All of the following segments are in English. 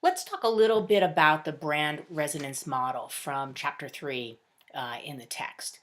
Let's talk a little bit about the brand resonance model from chapter 3 in the text.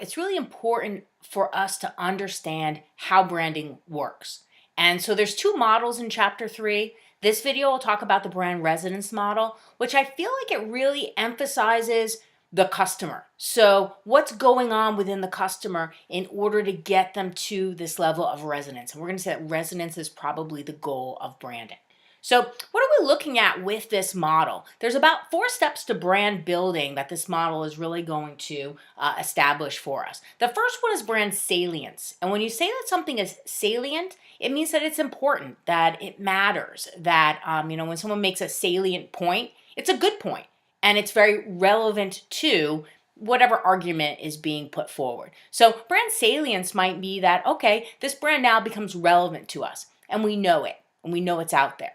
It's really important for us to understand how branding works. And so there's two models in chapter 3. This video will talk about the brand resonance model, which I feel like it really emphasizes the customer. So, what's going on within the customer in order to get them to this level of resonance? And we're going to say that resonance is probably the goal of branding. So, what are we looking at with this model? There's about 4 steps to brand building that this model is really going to establish for us. The first one is brand salience. And when you say that something is salient, it means that it's important, that it matters, that, when someone makes a salient point, it's a good point and it's very relevant to whatever argument is being put forward. So, brand salience might be that, okay, this brand now becomes relevant to us and we know it and we know it's out there.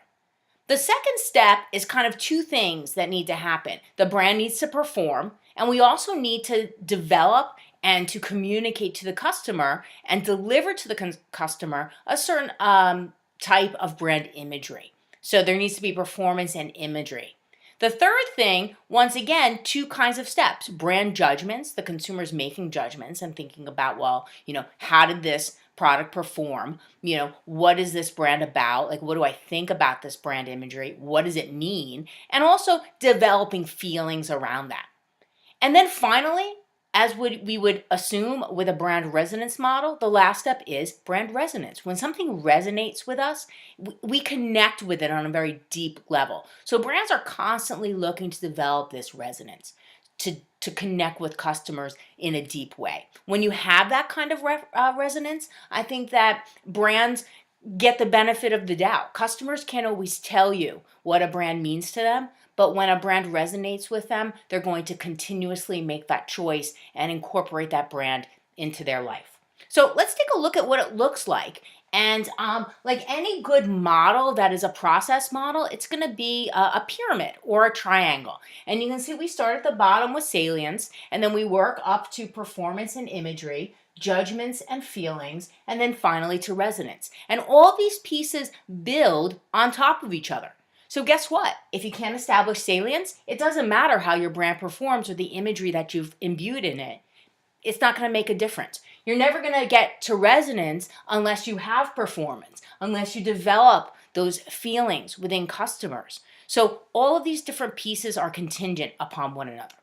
The second step is kind of 2 things that need to happen. The brand needs to perform, and we also need to develop and to communicate to the customer and deliver to the customer a certain type of brand imagery. So there needs to be performance and imagery. The third thing, once again, 2 kinds of steps. Brand judgments, the consumer's making judgments and thinking about, how did this product perform? What is this brand about? Like, what do I think about this brand imagery? What does it mean? And also developing feelings around that. And then finally, as we would assume with a brand resonance model, the last step is brand resonance. When something resonates with us, we connect with it on a very deep level. So brands are constantly looking to develop this resonance, to connect with customers in a deep way. When you have that kind of resonance, I think that brands get the benefit of the doubt. Customers can't always tell you what a brand means to them, but when a brand resonates with them, they're going to continuously make that choice and incorporate that brand into their life. So let's take a look at what it looks like. And like any good model that is a process model, it's going to be a pyramid or a triangle. And you can see we start at the bottom with salience, and then we work up to performance and imagery, judgments and feelings, and then finally to resonance. And all these pieces build on top of each other. So guess what? If you can't establish salience, it doesn't matter how your brand performs or the imagery that you've imbued in it. It's not going to make a difference. You're never going to get to resonance unless you have performance, unless you develop those feelings within customers. So all of these different pieces are contingent upon one another.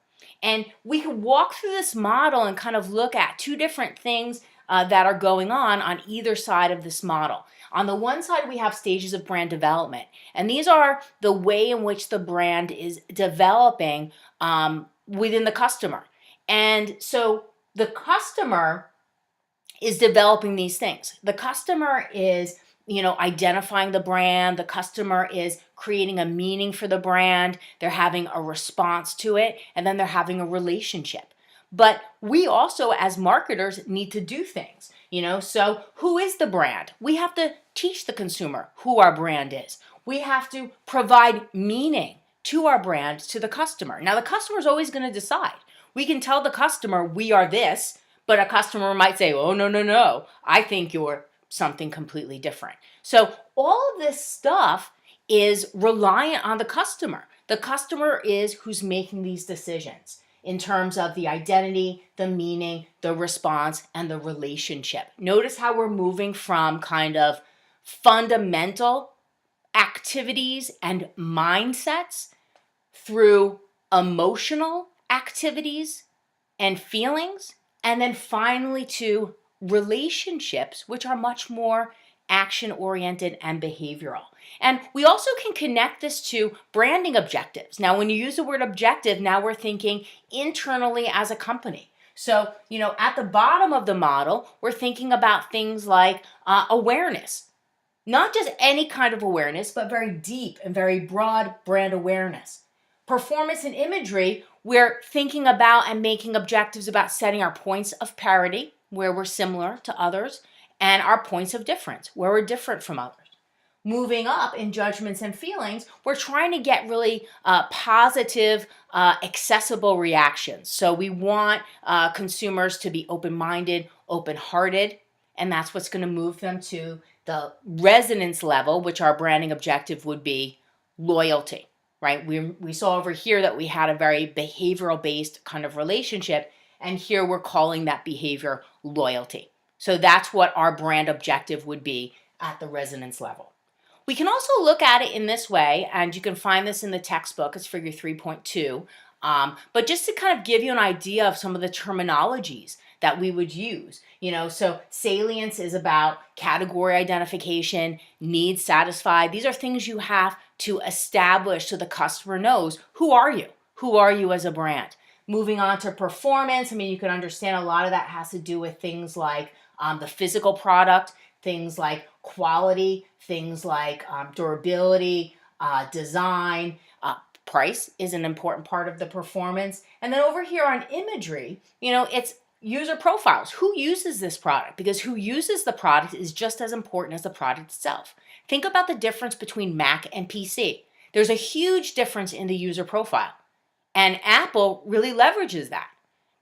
And we could walk through this model and kind of look at 2 different things that are going on either side of this model. On the one side, we have stages of brand development, and these are the way in which the brand is developing within the customer. And so the customer is developing these things. The customer is, identifying the brand. The customer is creating a meaning for the brand. They're having a response to it, and then they're having a relationship. But we also, as marketers, need to do things, So who is the brand? We have to teach the consumer who our brand is. We have to provide meaning to our brand to the customer. Now, the customer is always going to decide. We can tell the customer we are this, but a customer might say, oh, no, I think you're something completely different. So all of this stuff is reliant on the customer. The customer is who's making these decisions in terms of the identity, the meaning, the response, and the relationship. Notice how we're moving from kind of fundamental activities and mindsets through emotional activities and feelings, and then finally to relationships, which are much more action-oriented and behavioral. And we also can connect this to branding objectives. Now, when you use the word objective, now we're thinking internally as a company. So, at the bottom of the model, we're thinking about things like awareness. Not just any kind of awareness, but very deep and very broad brand awareness. Performance and imagery, we're thinking about and making objectives about setting our points of parity, where we're similar to others, and our points of difference, where we're different from others. Moving up in judgments and feelings, we're trying to get really positive, accessible reactions. So we want consumers to be open-minded, open-hearted, and that's what's going to move them to the resonance level, which our branding objective would be loyalty. right? We saw over here that we had a very behavioral based kind of relationship, and here we're calling that behavior loyalty. So that's what our brand objective would be at the resonance level. We can also look at it in this way, and you can find this in the textbook. It's figure 3.2. But just to kind of give you an idea of some of the terminologies that we would use, so salience is about category identification, needs satisfied. These are things you have to establish so the customer knows, who are you? Who are you as a brand? Moving on to performance, you can understand a lot of that has to do with things like the physical product, things like quality, things like durability, design. Price is an important part of the performance. And then over here on imagery, it's user profiles. Who uses this product? Because who uses the product is just as important as the product itself. Think about the difference between Mac and PC. There's a huge difference in the user profile. And Apple really leverages that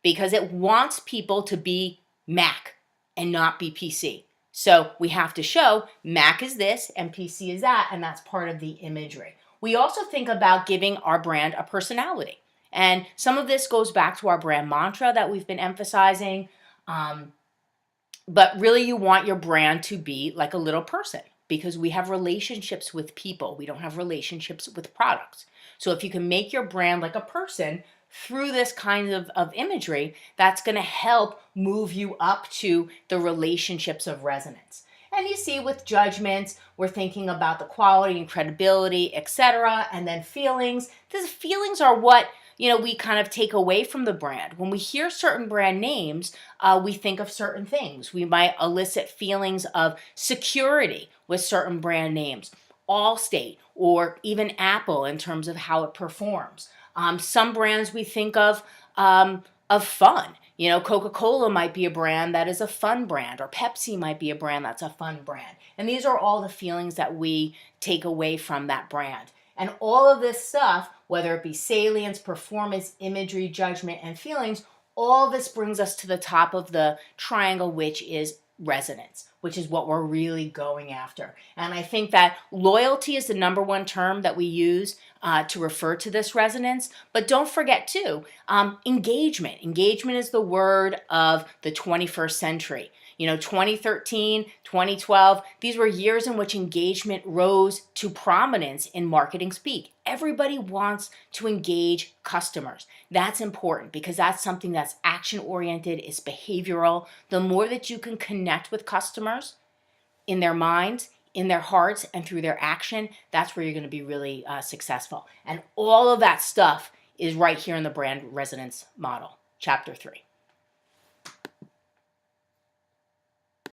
because it wants people to be Mac and not be PC. So we have to show Mac is this and PC is that, and that's part of the imagery. We also think about giving our brand a personality. And some of this goes back to our brand mantra that we've been emphasizing. But really, you want your brand to be like a little person because we have relationships with people. We don't have relationships with products. So if you can make your brand like a person through this kind of imagery, that's going to help move you up to the relationships of resonance. And you see with judgments, we're thinking about the quality and credibility, etc. And then feelings. These feelings are what we kind of take away from the brand. When we hear certain brand names, we think of certain things. We might elicit feelings of security with certain brand names, Allstate, or even Apple in terms of how it performs. Some brands we think of fun. Coca-Cola might be a brand that is a fun brand, or Pepsi might be a brand that's a fun brand. And these are all the feelings that we take away from that brand. And all of this stuff, whether it be salience, performance, imagery, judgment, and feelings, all this brings us to the top of the triangle, which is resonance, which is what we're really going after. And I think that loyalty is the number one term that we use to refer to this resonance. But don't forget too, engagement. Engagement is the word of the 21st century. 2013, 2012, these were years in which engagement rose to prominence in marketing speak. Everybody wants to engage customers. That's important because that's something that's action-oriented, it's behavioral. The more that you can connect with customers in their minds, in their hearts, and through their action, that's where you're going to be really successful. And all of that stuff is right here in the brand resonance model, chapter 3.